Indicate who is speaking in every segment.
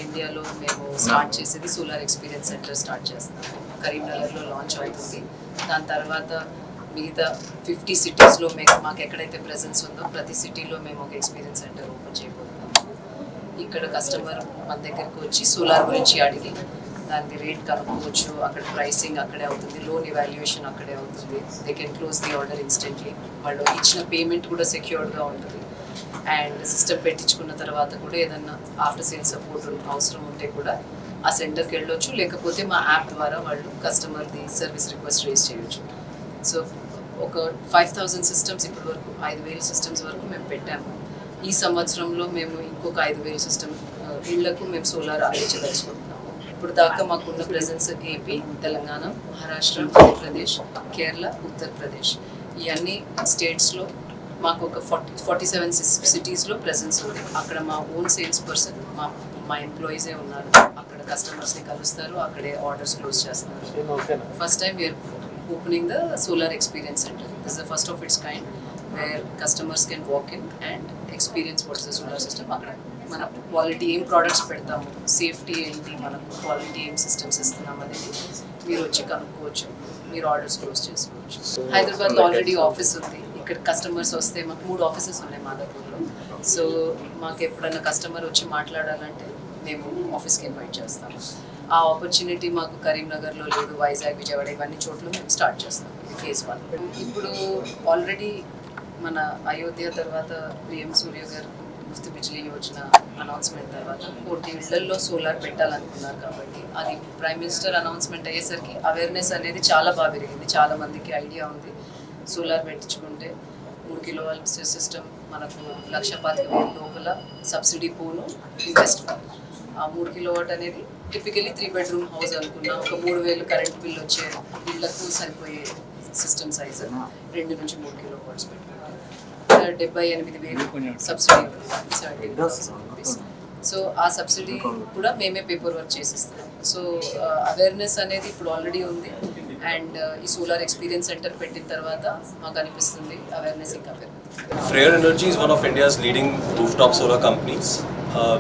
Speaker 1: ఇండియాలో మేము స్టార్ట్ చేసేది సోలార్ ఎక్స్పీరియన్స్ సెంటర్ స్టార్ట్ చేస్తాము. కరీంనగర్లో లాంచ్ అవుతుంది. దాని తర్వాత మిగతా 50 సిటీస్లో మాకు ఎక్కడైతే ప్రెజెన్స్ ఉందో ప్రతి సిటీలో మేము ఒక ఎక్స్పీరియన్స్ సెంటర్ ఓపెన్ చేయబోతున్నాము. ఇక్కడ కస్టమర్ మన దగ్గరికి వచ్చి సోలార్ గురించి అడిగి దానికి రేట్ కనుక్కోవచ్చు. అక్కడ ప్రైసింగ్ అక్కడే అవుతుంది, లోన్ ఇవాల్యుయేషన్ అక్కడే అవుతుంది. They can close the order instantly. వాళ్ళు ఇచ్చిన పేమెంట్ కూడా సెక్యూర్డ్గా ఉంటుంది. అండ్ సిస్టమ్ పెట్టించుకున్న తర్వాత కూడా ఏదన్నా ఆఫ్టర్ సేల్ సపోర్ట్ అవసరం ఉంటే కూడా ఆ సెంటర్కి వెళ్ళొచ్చు, లేకపోతే మా యాప్ ద్వారా వాళ్ళు కస్టమర్ది సర్వీస్ రిక్వెస్ట్ రేస్ చేయొచ్చు. సో ఒక 5000 సిస్టమ్స్ ఇప్పటి వరకు 5000 సిస్టమ్స్ వరకు మేము పెట్టాము. ఈ సంవత్సరంలో మేము ఇంకొక 5000 సిస్టమ్ ఇళ్లకు మేము సోలార్ అందించదలుచుకుంటున్నాము. ఇప్పుడు దాకా మాకున్న ప్రెజెన్స్ ఏపీ, తెలంగాణ, మహారాష్ట్ర, ఆంధ్రప్రదేశ్, కేరళ, ఉత్తరప్రదేశ్ ఈ అన్ని స్టేట్స్లో మాకు ఒక 47 సిటీస్లో ప్రెజెన్స్ ఉంది. అక్కడ మా ఓన్ సేల్స్ పర్సన్ మా ఎంప్లాయీసే ఉన్నారు. అక్కడ కస్టమర్స్ని కలుస్తారు, అక్కడే ఆర్డర్స్ క్లోజ్ చేస్తున్నారు. First time we are opening the solar experience center. This is the first of its kind where customers can walk in and experience what is the solar system. అక్కడ మన quality ఏం ప్రోడక్ట్స్ పెడతాము, safety ఏంటి, మనకు quality ఏం systems ఇస్తున్నాం అనేది మీరు వచ్చి కనుక్కోవచ్చు, మీరు ఆర్డర్స్ క్లోజ్ చేసుకోవచ్చు. హైదరాబాద్లో ఆల్రెడీ ఆఫీస్ ఉంది. ఇక్కడ కస్టమర్స్ వస్తే మాకు 3 ఆఫీసెస్ ఉన్నాయి మాదాపూర్లో. సో మాకు ఎప్పుడైనా కస్టమర్ వచ్చి మాట్లాడాలంటే మేము ఆఫీస్కి ఇన్వైట్ చేస్తాము. ఆ ఆపర్చునిటీ మాకు కరీంనగర్లో లేదు, వైజాగ్, విజయవాడ ఇవన్నీ చోట్ల మేము స్టార్ట్ చేస్తాం. ఇది ఫేజ్ 1. ఇప్పుడు ఆల్రెడీ మన అయోధ్య తర్వాత పిఎం సూర్య గారు ముఫ్త్ బిజ్లీ యోజన అనౌన్స్మెంట్ తర్వాత 1 ఇళ్లల్లో సోలార్ పెట్టాలనుకున్నారు. కాబట్టి అది ప్రైమ్ మినిస్టర్ అనౌన్స్మెంట్ అయ్యేసరికి అవేర్నెస్ అనేది చాలా బాగా పెరిగింది. చాలామందికి ఐడియా ఉంది సోలార్ పెట్టించుకుంటే 3 కిలోవాట్ సిస్టమ్ మనకు 1,25,000 లోపల సబ్సిడీ పోను ఇన్వెస్ట్మెంట్. ఆ 3 కిలోవాట్ అనేది టిపికలీ 3 బెడ్రూమ్ హౌస్ అనుకున్న ఒక 3,000 కరెంట్ బిల్ వచ్చే ఇళ్లకు సరిపోయే సిస్టమ్ సైజు 2 నుంచి 3 కిలోవాట్స్ పెట్టుకుంటే 78,000 సబ్సిడీ. సో ఆ సబ్సిడీ కూడా మేమే పేపర్ వర్క్ చేసిస్తాం. సో అవేర్నెస్ అనేది ఇప్పుడు ఆల్రెడీ ఉంది. అండ్ ఈ సోలార్ ఎక్స్పీరియన్స్ సెంటర్ పెట్టిన తర్వాత మాకు అనిపిస్తుంది అవేర్నెస్ ఇంకా పెరుగుతుంది.
Speaker 2: Freyr Energy is one of India's leading rooftop solar companies.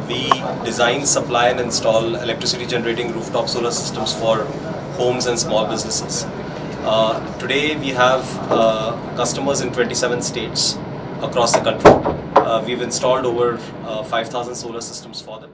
Speaker 2: We design, supply and install electricity generating rooftop solar systems for homes and small businesses. Today we have customers in 27 states across the country. We've installed over 5,000 solar systems for them.